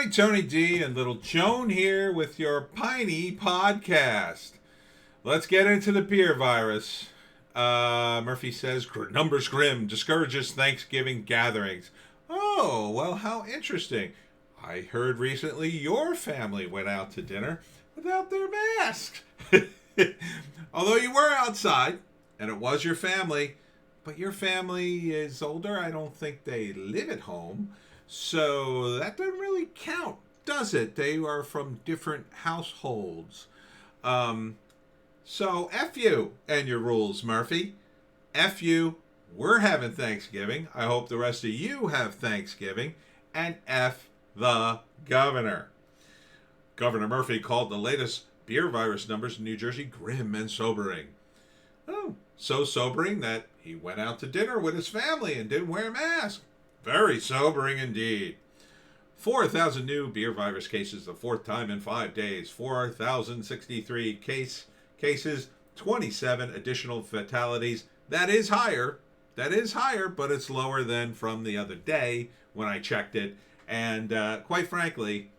right, Tony D and little Joan here with your Piney podcast. Let's get into the beer virus. Murphy says, numbers grim, discourages Thanksgiving gatherings. Oh, well, how interesting. I heard recently your family went out to dinner without their masks. Although you were outside, and it was your family, but your family is older. I don't think they live at home. So that doesn't really count, does it? They are from different households. So F you and your rules, Murphy. F you. We're having Thanksgiving. I hope the rest of you have Thanksgiving. And F the governor. Governor Murphy called the latest beer virus numbers in New Jersey grim and sobering. Oh, so sobering that he went out to dinner with his family and didn't wear a mask. Very sobering indeed. 4,000 new beer virus cases, the fourth time in 5 days. 4,063 cases, 27 additional fatalities. That is higher, but it's lower than from the other day when I checked it. And quite frankly,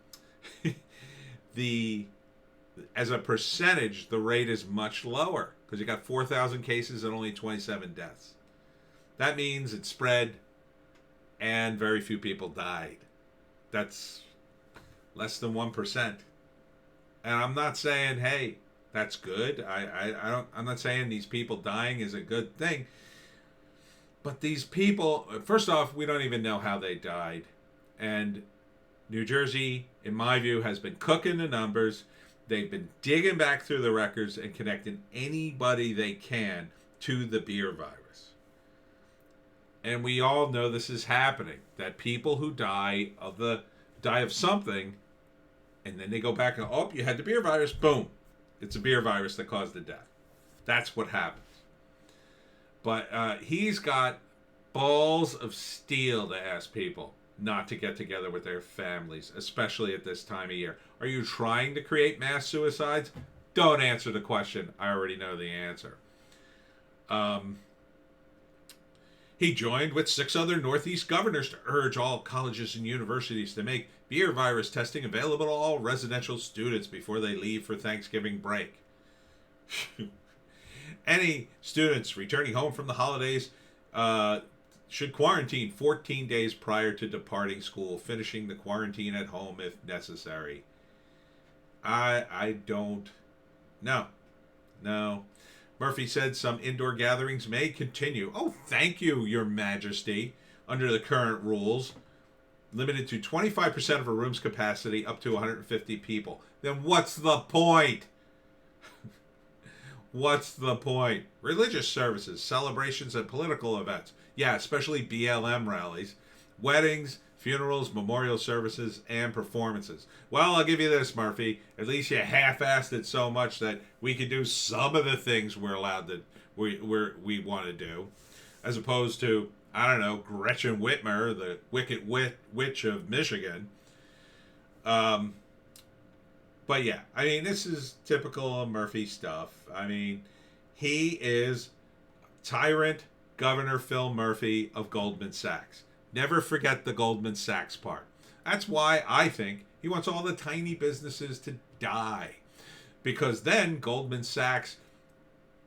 as a percentage, the rate is much lower because you got 4,000 cases and only 27 deaths. That means it spread and very few people died. That's less than 1%. And I'm not saying, hey, that's good. I'm not saying these people dying is a good thing. But these people, first off, we don't even know how they died. And New Jersey, in my view, has been cooking the numbers. They've been digging back through the records and connecting anybody they can to the beer virus. And we all know this is happening. That people who die of something, and then they go back and, oh, you had the beer virus, boom. It's a beer virus that caused the death. That's what happens. But he's got balls of steel to ask people not to get together with their families, especially at this time of year. Are you trying to create mass suicides? Don't answer the question. I already know the answer. He joined with 6 other Northeast governors to urge all colleges and universities to make beer virus testing available to all residential students before they leave for Thanksgiving break. Any students returning home from the holidays should quarantine 14 days prior to departing school, finishing the quarantine at home if necessary. I don't. No. Murphy said some indoor gatherings may continue. Oh, thank you, Your Majesty. Under the current rules, limited to 25% of a room's capacity, up to 150 people. Then what's the point? What's the point? Religious services, celebrations, and political events. Yeah, especially BLM rallies, weddings, funerals, memorial services, and performances. Well, I'll give you this, Murphy. At least you half-assed it so much that we could do some of the things we're allowed to, we want to do, as opposed to, I don't know, Gretchen Whitmer, the wicked witch of Michigan. But yeah, I mean, this is typical Murphy stuff. I mean, he is tyrant Governor Phil Murphy of Goldman Sachs. Never forget the Goldman Sachs part. That's why I think he wants all the tiny businesses to die. Because then Goldman Sachs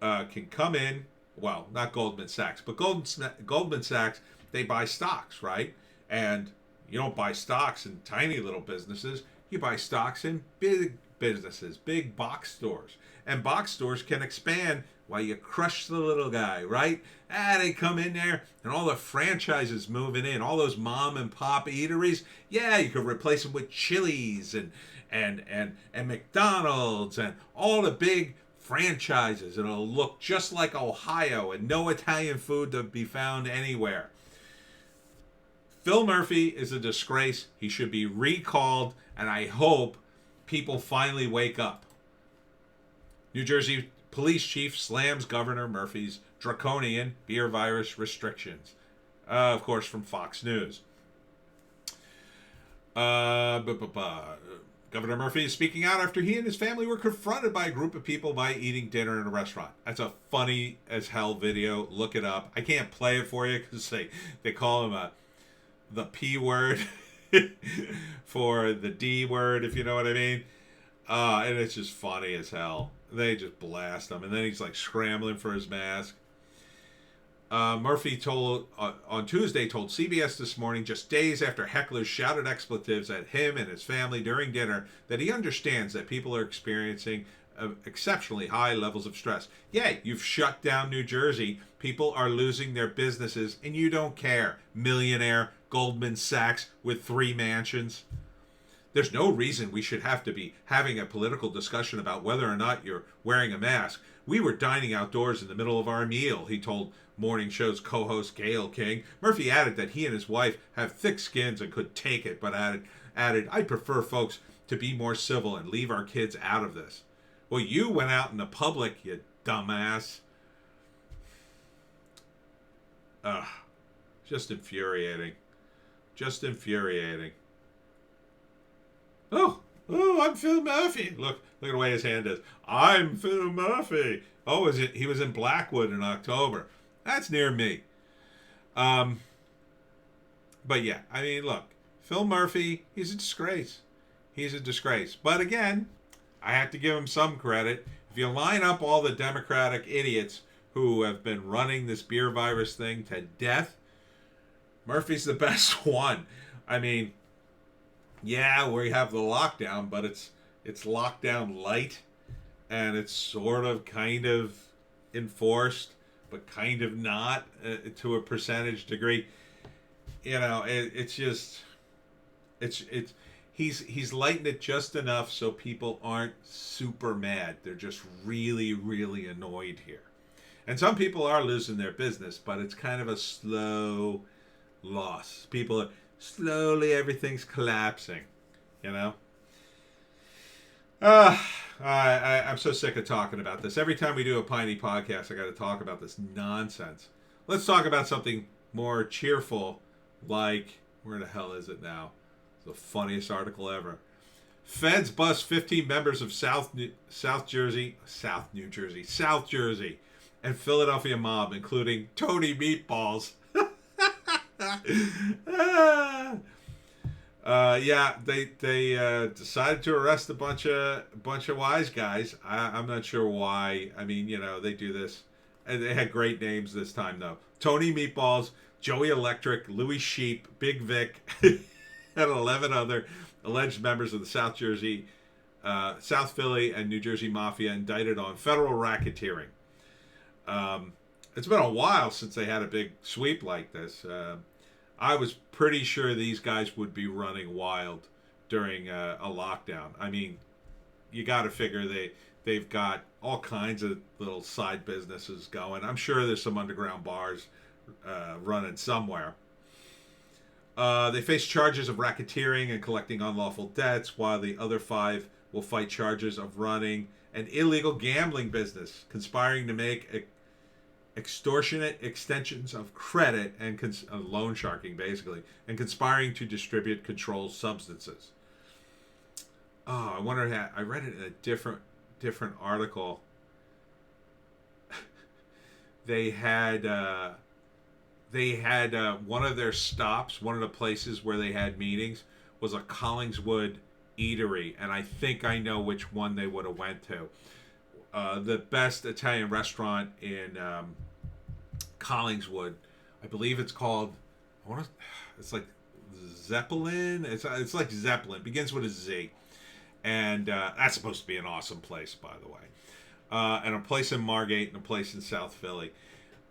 can come in. Well, not Goldman Sachs, but Goldman Sachs, they buy stocks, right? And you don't buy stocks in tiny little businesses. You buy stocks in big businesses, big box stores. And box stores can expand while you crush the little guy, right? They come in there and all the franchises moving in, all those mom and pop eateries. Yeah, you could replace them with Chili's and McDonald's and all the big franchises. It'll look just like Ohio and no Italian food to be found anywhere. Phil Murphy is a disgrace. He should be recalled, and I hope people finally wake up. New Jersey police chief slams Governor Murphy's draconian beer virus restrictions. Of course, from Fox News. Governor Murphy is speaking out after he and his family were confronted by a group of people by eating dinner in a restaurant. That's a funny as hell video. Look it up. I can't play it for you because they call him the P word for the D word, if you know what I mean. And it's just funny as hell. They just blast him, and then he's like scrambling for his mask. Murphy told on Tuesday told CBS This Morning, just days after hecklers shouted expletives at him and his family during dinner, that he understands that people are experiencing exceptionally high levels of stress. Yeah, you've shut down New Jersey. People are losing their businesses, and you don't care. Millionaire Goldman Sachs with 3 mansions. There's no reason we should have to be having a political discussion about whether or not you're wearing a mask. We were dining outdoors in the middle of our meal, he told morning show's co-host Gayle King. Murphy added that he and his wife have thick skins and could take it, but added, I prefer folks to be more civil and leave our kids out of this. Well, you went out in the public, you dumbass. Ugh. Just infuriating. Just infuriating. Oh, I'm Phil Murphy. Look at the way his hand is. I'm Phil Murphy. Oh, he was in Blackwood in October. That's near me. But yeah, I mean, look, Phil Murphy, he's a disgrace. He's a disgrace. But again, I have to give him some credit. If you line up all the Democratic idiots who have been running this beer virus thing to death, Murphy's the best one. I mean, yeah, we have the lockdown, but it's lockdown light, and it's sort of kind of enforced, but kind of not to a percentage degree. You know, he's lighting it just enough so people aren't super mad. They're just really, really annoyed here. And some people are losing their business, but it's kind of a slow loss. People are slowly, everything's collapsing, you know? I'm so sick of talking about this. Every time we do a Piney podcast, I got to talk about this nonsense. Let's talk about something more cheerful, like, where the hell is it now? It's the funniest article ever. Feds bust 15 members of South Jersey, and Philadelphia mob, including Tony Meatballs. Yeah, they decided to arrest a bunch of wise guys. I'm not sure why. I mean, you know, they do this. And they had great names this time, though. Tony Meatballs, Joey Electric, Louis Sheep, Big Vic, and 11 other alleged members of the South Philly, and New Jersey Mafia indicted on federal racketeering. It's been a while since they had a big sweep like this. I was pretty sure these guys would be running wild during a lockdown. I mean, you got to figure they've got all kinds of little side businesses going. I'm sure there's some underground bars running somewhere. They face charges of racketeering and collecting unlawful debts, while the other 5 will fight charges of running an illegal gambling business, conspiring to make extortionate extensions of credit and loan sharking, basically, and conspiring to distribute controlled substances. Oh, I wonder how. I read it in a different article. They had one of their stops, one of the places where they had meetings, was a Collingswood eatery, and I think I know which one they would have went to. The best Italian restaurant in Collingswood, I believe it's called. It's like Zeppelin. It's like Zeppelin. It begins with a Z, and that's supposed to be an awesome place, by the way. And a place in Margate and a place in South Philly.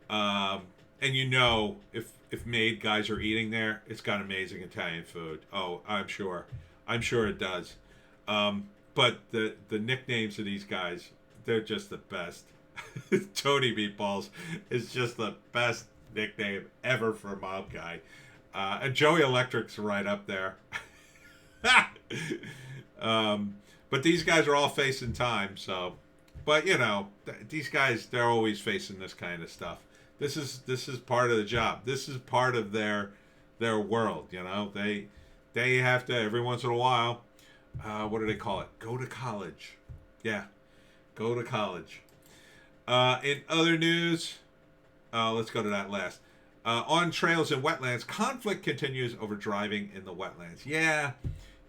And you know, if Made guys are eating there, it's got amazing Italian food. Oh, I'm sure it does. But the nicknames of these guys, they're just the best. Tony Meatballs is just the best nickname ever for a mob guy. And Joey Electric's right up there. But these guys are all facing time, so. But, you know, these guys, they're always facing this kind of stuff. This is part of the job. This is part of their world, you know. They have to, every once in a while, what do they call it? Go to college. Yeah, go to college. In other news, let's go to that last. On trails and wetlands, conflict continues over driving in the wetlands. Yeah,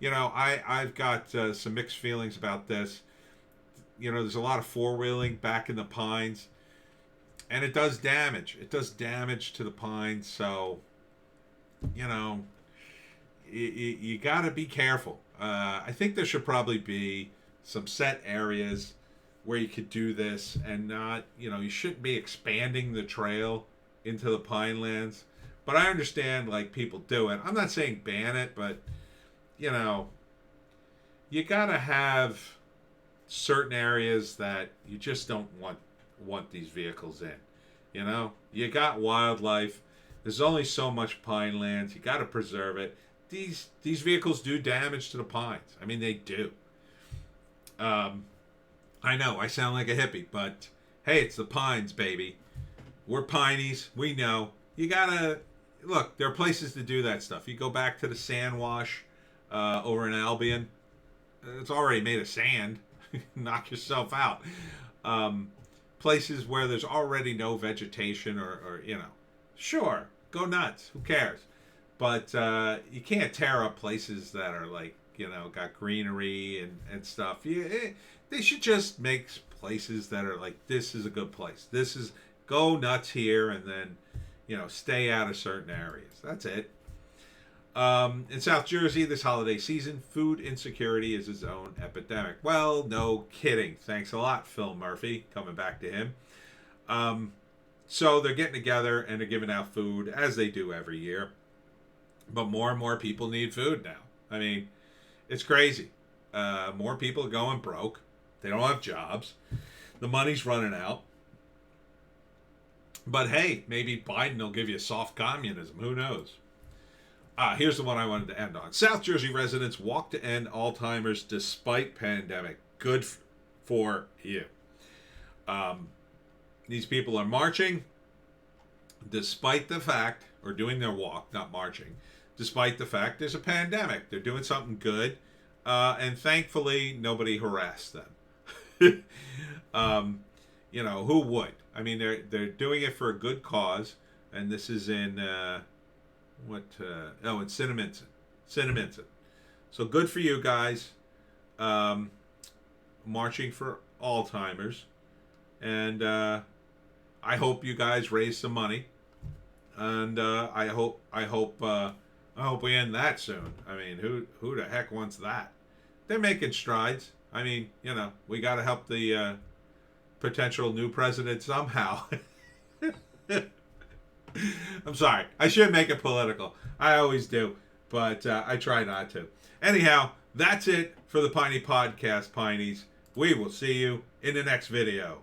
I've got some mixed feelings about this. There's a lot of four-wheeling back in the pines, and it does damage. It does damage to the pines, so, you know, you got to be careful. I think there should probably be some set areas where you could do this and not, you shouldn't be expanding the trail into the pinelands. But I understand, like, people do it. I'm not saying ban it, but, you got to have certain areas that you just don't want these vehicles in. You got wildlife. There's only so much pinelands. You got to preserve it. These vehicles do damage to the pines. I mean, they do. I know I sound like a hippie, but hey, it's the pines, baby. We're Pineys. We know. You gotta look. There are places to do that stuff. You go back to the sand wash over in Albion. It's already made of sand. Knock yourself out. Places where there's already no vegetation or sure, go nuts. Who cares? But you can't tear up places that are like, got greenery and stuff. They should just make places that are like, this is a good place. This is, go nuts here, and then, stay out of certain areas. That's it. In South Jersey, this holiday season, food insecurity is its own epidemic. Well, no kidding. Thanks a lot, Phil Murphy. Coming back to him. So they're getting together and they're giving out food, as they do every year. But more and more people need food now. I mean, it's crazy. More people are going broke. They don't have jobs. The money's running out. But hey, maybe Biden will give you soft communism. Who knows? Here's the one I wanted to end on. South Jersey residents walk to end Alzheimer's despite pandemic. Good for you. These people are marching despite the fact, or doing their walk, not marching, despite the fact there's a pandemic. They're doing something good, and thankfully nobody harassed them. Who would? I mean, they're doing it for a good cause, and this is in in Cinnaminson. So good for you guys, marching for Alzheimer's, and I hope you guys raise some money, and I hope we end that soon. I mean, who the heck wants that? They're making strides. I mean, we got to help the potential new president somehow. I'm sorry. I should make it political. I always do, but I try not to. Anyhow, that's it for the Piney Podcast, Pineys. We will see you in the next video.